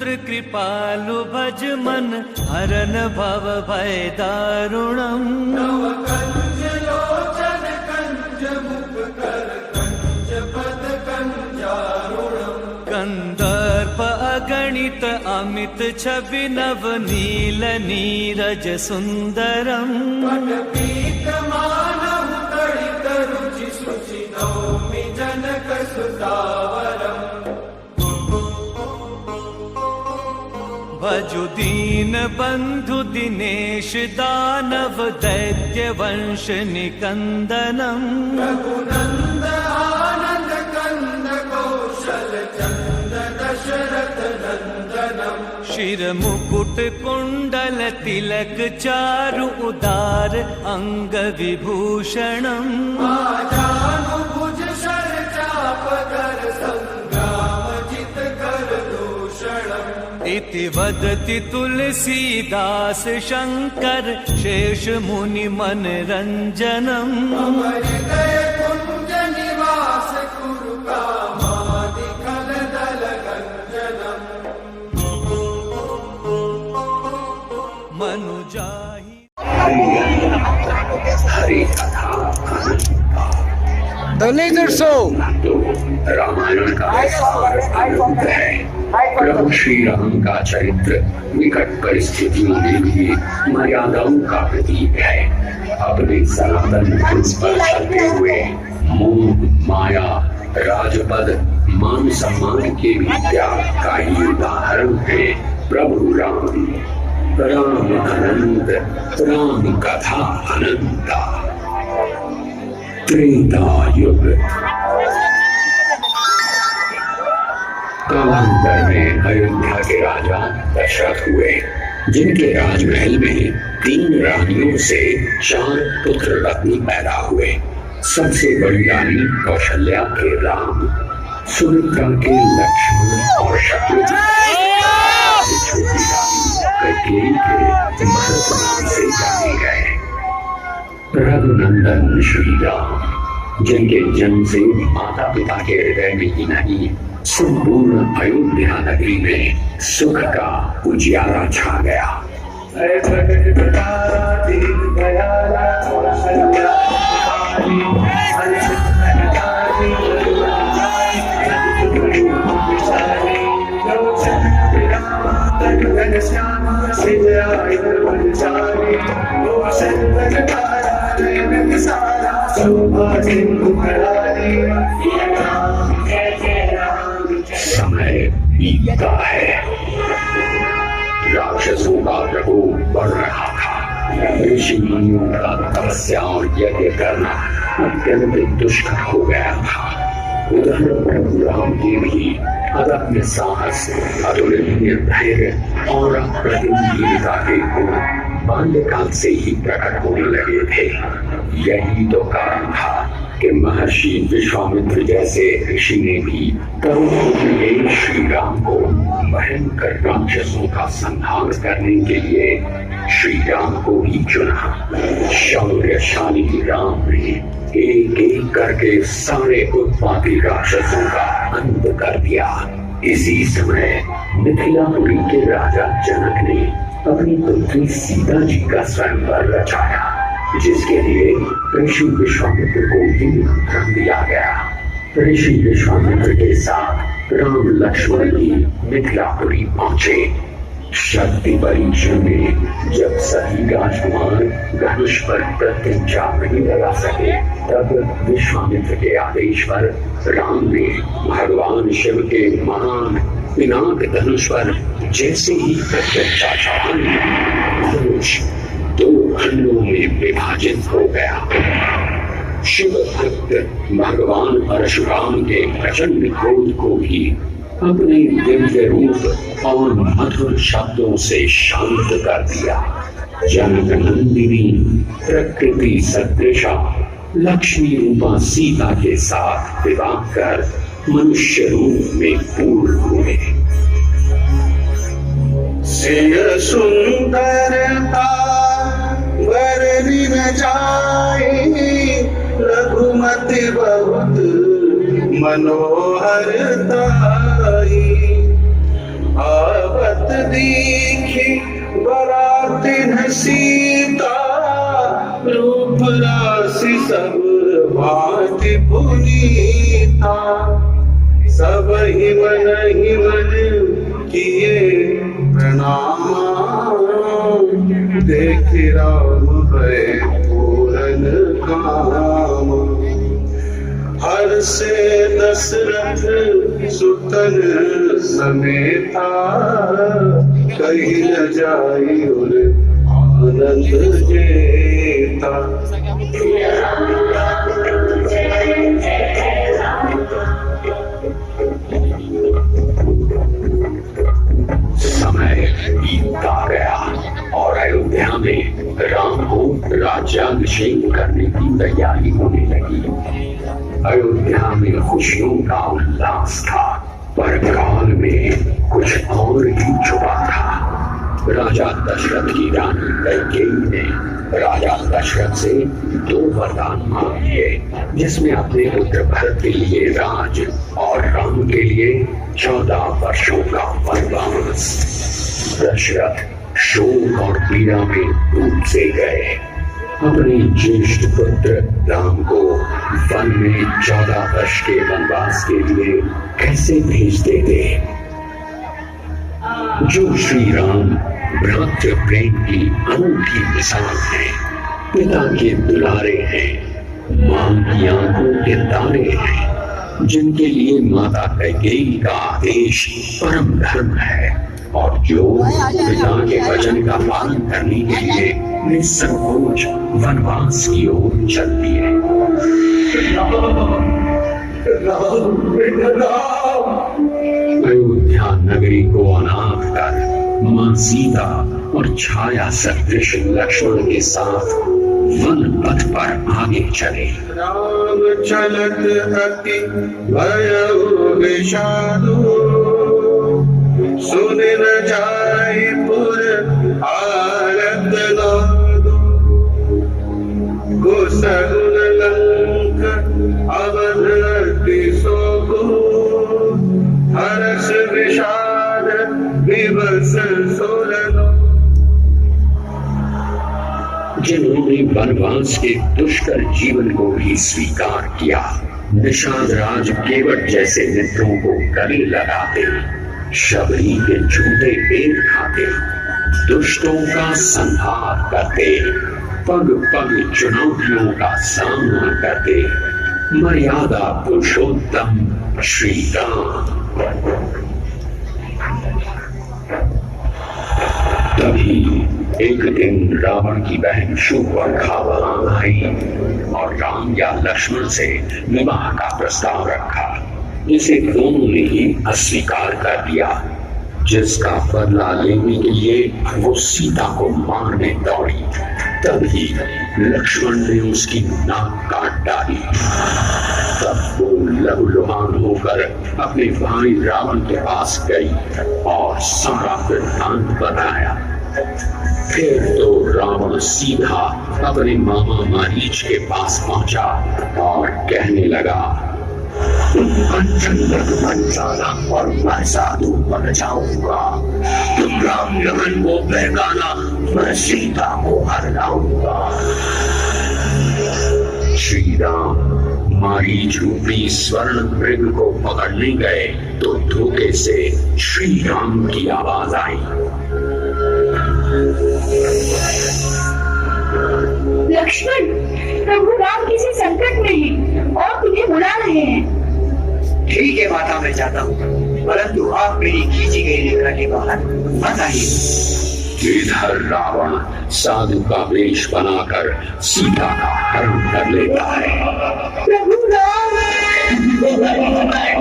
कृपालु भज मन हरन भव भय दारुणम। नव कंज लोचन कंज मुख कर कंज पद कंजारुणम। कंदर्प अगणित अमित छवि नव नील नीरज सुंदरम। पटपीत मानव तड़ित रुचि सुचि नौमि जनक सुतावरम। भजु दीन बंधु दिनेश दानव दैत्य वंश निकंदनम। रघुनंद आनंद कंद कौशल चंद दशरथ नंदनम। शिर मुकुट कुंडल तिलक चारु उदार अंग विभूषणम। आजानुभुज शर चाप कर संग्राम जित कर दूषणम। इति वदति तुलसीदास शंकर शेष मुनि मन रंजनम। हृदय कुंज निवास कुरु कामादि खल दल गंजनम। मनुजाहि हरि कथा रामायण का अद्भुत है। प्रभु श्री राम का चरित्र निकट परिस्थितियों में भी मर्यादाओं का प्रतीक है। अपने सनातन वंश पर चलते हुए मोह माया राजपद मान सम्मान के भी त्याग का ही उदाहरण है प्रभु राम। राम अनंत राम कथा अनंता। त्रेता युग। कालांतर में अयोध्या के राजा दशरथ हुए, जिनके राजमहल में 3 रानियों से 4 पुत्र रत्न पैदा हुए। सबसे बड़ी रानी कौशल्या के राम, सुमित्रा के लक्ष्मण और शत्रुघ्न, छोटी रानी कैकेयी के भरत नाम से जाने गए। रघुनंदन श्री राम, जिनके जन्म से माता पिता के हृदय में ही नहीं संपूर्ण अयोध्या नगरी में सुख का उजियारा छा गया। समय बीतता है। राक्षसों का प्रकोप बढ़ रहा था। ऋषि मुनियों का तपस्या और यज्ञ करना अत्यंत दुष्कर हो गया था। उधर प्रभु राम के भी अदम्य साहस, अतुलनीय धैर्य और अप्रतिम वीरता के गुण बाल्यकाल से ही प्रकट होने लगे थे। यही तो कारण था कि महर्षि विश्वामित्र जैसे ऋषि ने भी तरुण पुत्र श्री राम को भयंकर राक्षसों का संहार करने के लिए श्री राम को ही चुना। शौर्यशाली राम ने एक एक करके सारे उत्पाती राक्षसों का अंत कर दिया। इसी समय मिथिलापुरी के राजा जनक ने अपनी पुत्री सीता जी का स्वयंवर रचाया, जिसके लिए ऋषि विश्वामित्र को भी निमंत्रण दिया गया। ऋषि विश्वामित्र के साथ राम लक्ष्मण भी मिथिलापुरी पहुंचे। शक्ति परीक्षण में जब सभी राजकुमार धनुष पर प्रत्यंचा नहीं लगा सके, तब विश्वामित्र के आदेश पर राम ने भगवान शिव के महान पिनाक धनुष पर जैसे ही प्रत्यंचा चढ़ाई, धनुष 2 खंडों में विभाजित हो गया। शिव भक्त भगवान परशुराम के प्रचंड क्रोध को भी अपने दिव्य रूप और मधुर शब्दों से शांत कर दिया। जनक नंदिनी प्रकृति सदृशा लक्ष्मी रूपा सीता के साथ विवाह कर मनुष्य रूप में पूर्ण हुए। सिय सुंदरता वर्णि न जाए, रघुमति बहुत मनोहरता। देखी बरातिन सीता, रूप राशि सब भांति पुनीता। सब ही मन किए प्रणाम, देख राम है पूरन काम। हर से दशरथ सुतन समेता, कहीं न जाई और आनंद जेता। समय बीतता गया और अयोध्या में राम को राज्याभिषेक करने की तैयारी होने लगी। अयोध्या में खुशियों का उल्लास था, पर काल में कुछ और ही छुपा था। राजा दशरथ की रानी कैकेयी ने राजा दशरथ से 2 वरदान मांग लिए, जिसमें अपने पुत्र भरत के लिए राज और राम के लिए 14 वर्षों का वनवास। दशरथ शोक और पीड़ा में डूब से गए। अपने ज्येष्ठ पुत्र राम को वन में 14 वर्ष के वनवास के लिए कैसे भेज देते, जो श्री राम भ्रातृ प्रेम की अनूठी मिसाल है, पिता के दुलारे हैं, मां की आंखों के तारे हैं, जिनके लिए माता कैकेयी का आदेश परम धर्म है, और जो पिता के वचन का पालन करने के लिए निसंकोच वनवास की ओर चलती है। अयोध्या नगरी को अनाथ कर मां सीता और छाया सदृश लक्ष्मण के साथ वन पथ पर आगे चले। राम चलत अति भयउ विषादु, सुन न जाय पुर आरत नादु। कुसगुन लंक अवध अति सोगु, हर्ष विषाद विवश सुरनु। जिन्होंने वनवास के दुष्कर जीवन को भी स्वीकार किया, निषाद राज केवट जैसे मित्रों को गले लगाते, शबरी के झूठे पेट खाते, दुष्टों का संहार करते, पग पग चुनौतियों का सामना करते, मर्यादा पुरुषोत्तम श्री राम। तभी एक दिन रावण की बहन शूर्पणखा वहां आई और राम या लक्ष्मण से विवाह का प्रस्ताव रखा, जिसे दोनों ने ही अस्वीकार कर दिया, जिसका बदला लेने के लिए वो सीता को मारने दौड़ी। तभी लक्ष्मण ने उसकी नाक काट डाली। तब वो लहूलुहान होकर अपने भाई रावण के पास गई और सारा वृत्तांत बताया। फिर तो रावण सीधा अपने मामा मारीच के पास पहुंचा और कहने लगा, और मैं साधु बन जाऊंगा। तुम राम लखन को बहकाना, मैं सीता को हर लाऊंगा। श्री राम मारीच रूपी स्वर्ण मृग को पकड़ने गए तो धोखे से श्री राम की आवाज आई, लक्ष्मण, प्रभु राम किसी संकट में हैं और तुम्हें बुला रहे हैं। ठीक है माता, मैं जाता हूँ, परंतु आप मेरी खींची गई रेखा के बाहर मत आइए। इधर रावण साधु का वेश बनाकर सीता का हरण कर लेता है। प्रभु राम, प्रभु राम।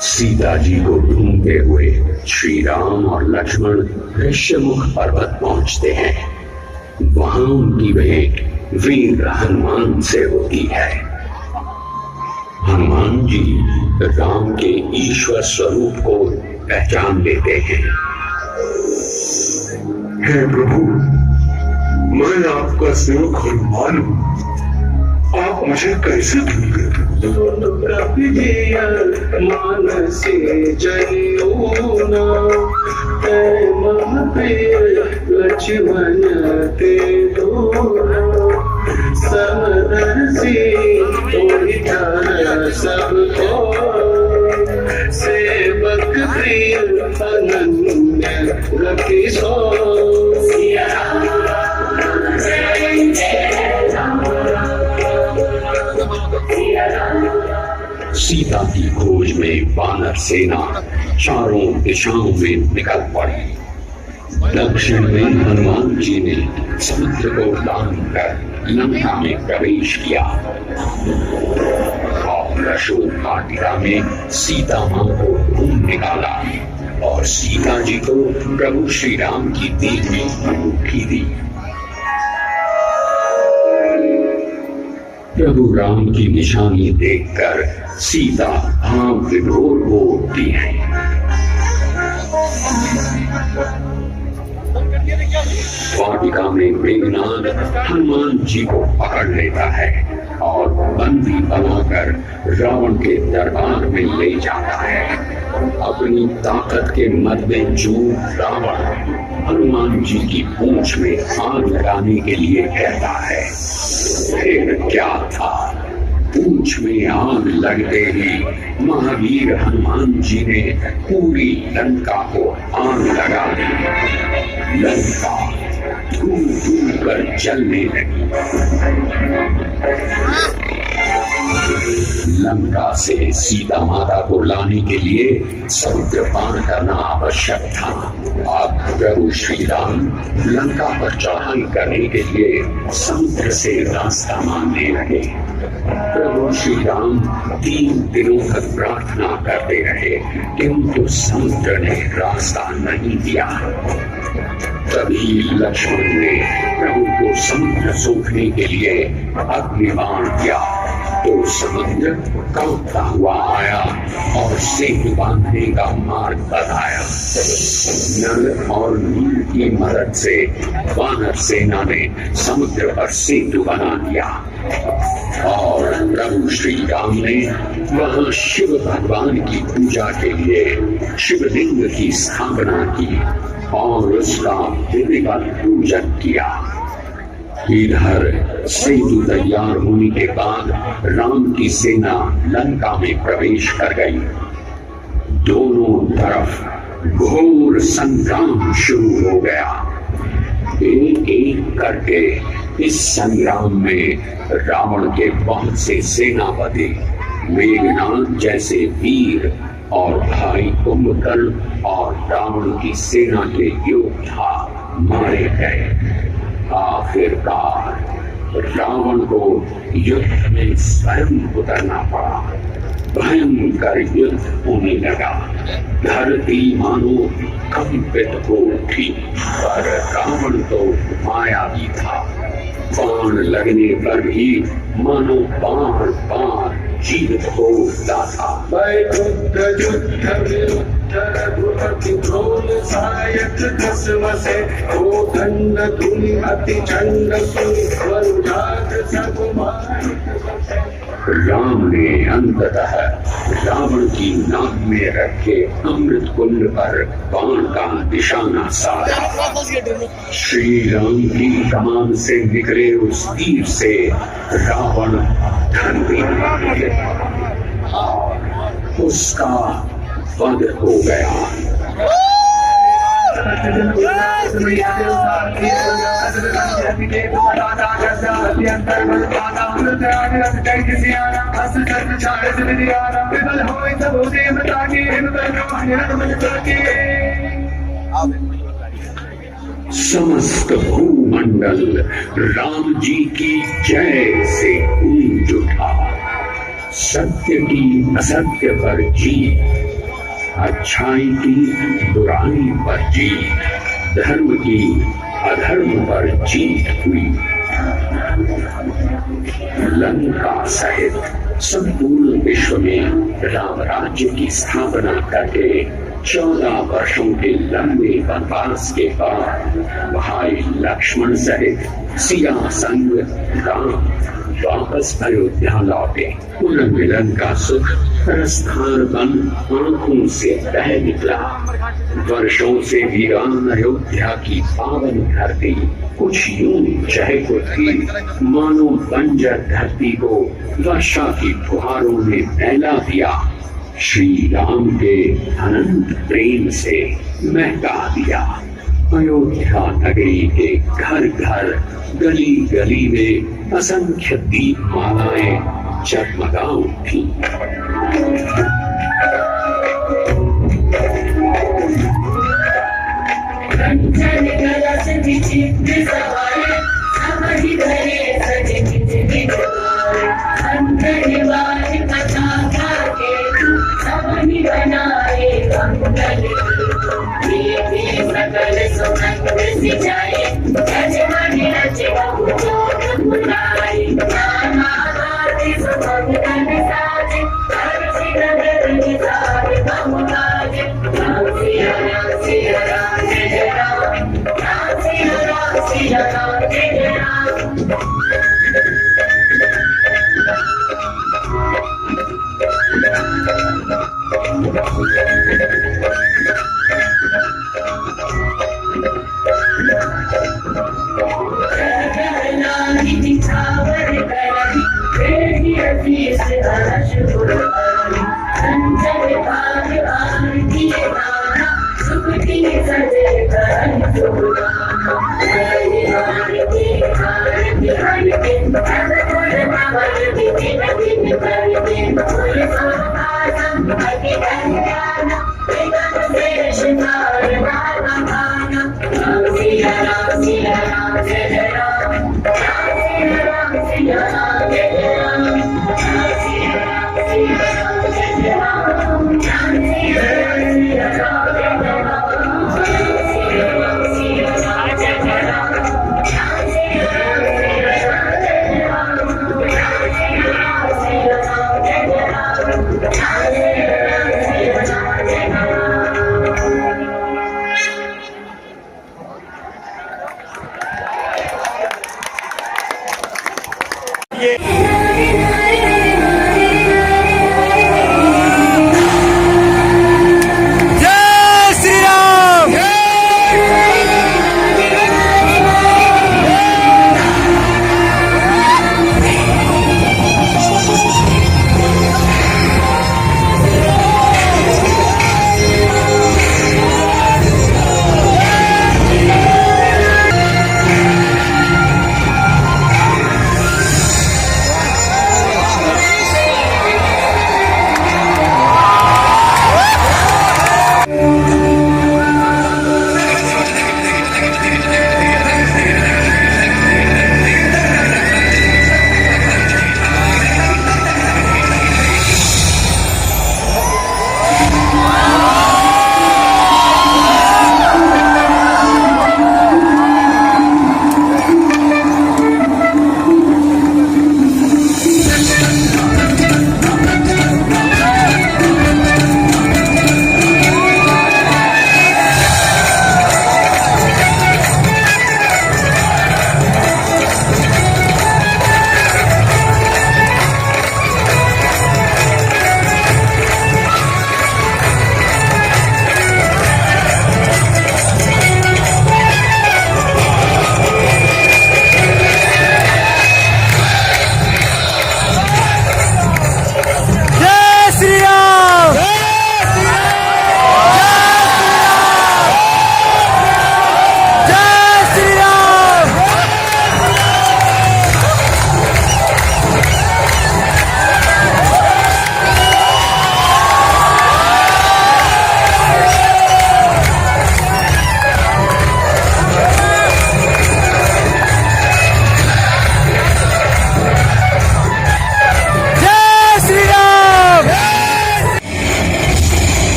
सीता जी को ढूंढते हुए श्री राम और लक्ष्मण ऋष्यमुख पर्वत पहुंचते हैं। वहां उनकी भेंट वीर हनुमान से होती है। हनुमान जी राम के ईश्वर स्वरूप को पहचान लेते हैं। हे प्रभु, मैं आपका सेवक हनुमान हूँ, आप मुझे कैसे भूल गए? मानसी जयूना लक्ष्मण ते समदर्शी सबको सेवक प्रिय अनन्य रखी सो। सीता की खोज में वानर सेना चारों दिशाओं में निकल पड़ी। दक्षिण में हनुमान जी ने समुद्र को लांघ कर लंका में प्रवेश किया और अशोक वाटिका में सीता मां को ढूंढ निकाला और सीता जी को प्रभु श्री राम की देवी अंगूठी दी। प्रभु राम की निशानी देखकर सीता भाव विभोर हो उठती है। वाटिका में मेघनाद हनुमान जी को पकड़ लेता है और बंदी बनाकर रावण के दरबार में ले जाता है। अपनी ताकत के मध्य चूर रावण हनुमान जी की पूंछ में आग लगाने के लिए कहता है। फिर क्या था, पूंछ में आग लगते ही महावीर हनुमान जी ने पूरी लंका को आग लगा दी। लंका धूम धूम कर जलने लगी। लंका से सीता माता को लाने के लिए समुद्र पार करना आवश्यक था। अब प्रभु श्री राम लंका पर चढ़ाई करने के लिए समुद्र से रास्ता मांगने लगे। प्रभु श्री राम 3 दिनों तक प्रार्थना करते रहे, किंतु समुद्र ने रास्ता नहीं दिया। तभी लक्ष्मण ने प्रभु को समुद्र सूखने के लिए अग्निबाण किया तो समुद्र कांपता हुआ आया और सेतु बांधने का मार्ग बताया। नल और नील की मदद से वानर सेना ने समुद्र पर सेतु बना दिया और प्रभु श्री राम ने वहां शिव भगवान की पूजा के लिए शिवलिंग की स्थापना की और उसका विधिवत पूजन किया। इधर सेतु तैयार होने के बाद राम की सेना लंका में प्रवेश कर गई। दोनों तरफ घोर संग्राम शुरू हो गया। एक एक करके इस संग्राम में रावण के बहुत से सेनापति, मेघनाद जैसे वीर और भाई कुंभकर्ण और रावण की सेना के योद्धा मारे गए। आखिरकार रावण को युद्ध में स्वयं उतरना पड़ा। भयंकर युद्ध होने लगा। धरती मानो कंपित हो उठी, पर रावण तो मायावी था। बाण लगने पर भी मानो बार बार जीवित हो उठता था। राम ने अंततः रावण की नाक में रखे अमृत कुंड पर बाण का निशाना साधा। श्री राम की कमान से निकले उस तीर से रावण ढल और उसका वध हो गया। समस्त भूमंडल राम जी की जय से गूंज उठा। सत्य की असत्य पर जीत, अच्छाई की बुराई पर जीत, धर्म की अधर्म पर जीत हुई। लंका सहित संपूर्ण विश्व में राम राज्य की स्थापना करके 14 वर्षों के लंबे वनवास के बाद भाई लक्ष्मण सहित सिया संग राम वापस अयोध्या लौटे। पुनर्मिलन का सुख रसधार बन आंखों से बह निकला। वर्षों से वीरान अयोध्या की पावन धरती कुछ यूं चहक उठी मानो बंजर धरती को वर्षा की फुहारों ने फैला दिया। श्री राम के अनंत प्रेम से महका दिया। अयोध्या नगरी के घर घर गली गली में असंख्य दीपमालाएं जगमगा उठी।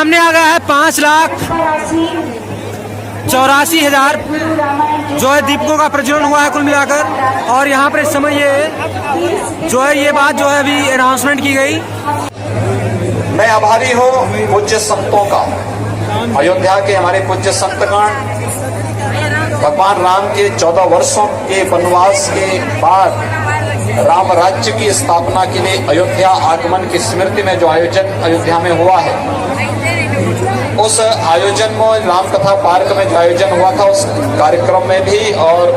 सामने आ गया है 5,84,000 जो है दीपकों का प्रज्वलन हुआ है कुल मिलाकर। और यहाँ पर इस समय ये बात जो है अभी अनाउंसमेंट की गई। मैं आभारी हूँ पूज्य संतों का, अयोध्या के हमारे पूज्य संतगण भगवान राम के 14 वर्षों के वनवास के बाद राम राज्य की स्थापना के लिए अयोध्या आगमन की स्मृति में जो आयोजन अयोध्या में हुआ है, उस आयोजन में राम कथा पार्क में जो आयोजन हुआ था उस कार्यक्रम में भी, और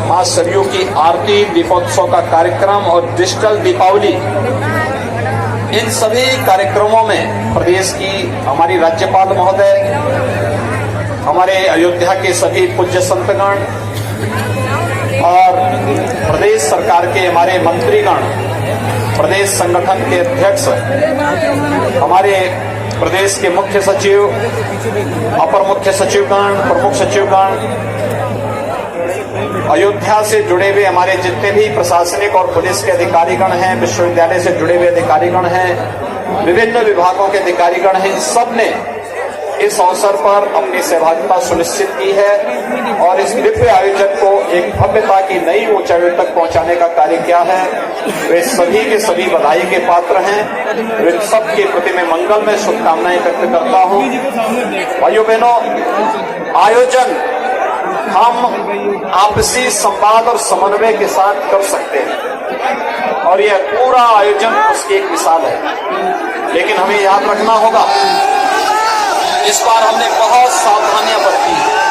मां सरयू की आरती, दीपोत्सव का कार्यक्रम और डिजिटल दीपावली, इन सभी कार्यक्रमों में प्रदेश की हमारी राज्यपाल महोदय, हमारे अयोध्या के सभी पूज्य संतगण और प्रदेश सरकार के हमारे मंत्रीगण, प्रदेश संगठन के अध्यक्ष, हमारे प्रदेश के मुख्य सचिव, अपर मुख्य सचिवगण, प्रमुख सचिवगण, अयोध्या से जुड़े हुए हमारे जितने भी प्रशासनिक और पुलिस के अधिकारीगण हैं, विश्वविद्यालय से जुड़े हुए अधिकारीगण हैं, विभिन्न विभागों के अधिकारीगण हैं, सब ने इस अवसर पर अपनी सहभागिता सुनिश्चित की है और इस दिव्य आयोजन को एक भव्यता की नई ऊंचाइयों तक पहुंचाने का कार्य किया है। वे सभी के सभी बधाई के पात्र हैं। वे सबके प्रति मैं मंगल में शुभकामनाएं व्यक्त करता हूं। भाइयों बहनों, आयोजन हम आपसी संवाद और समन्वय के साथ कर सकते हैं और यह पूरा आयोजन उसकी एक मिसाल है। लेकिन हमें याद रखना होगा, इस बार हमने बहुत सावधानियां बरती हैं।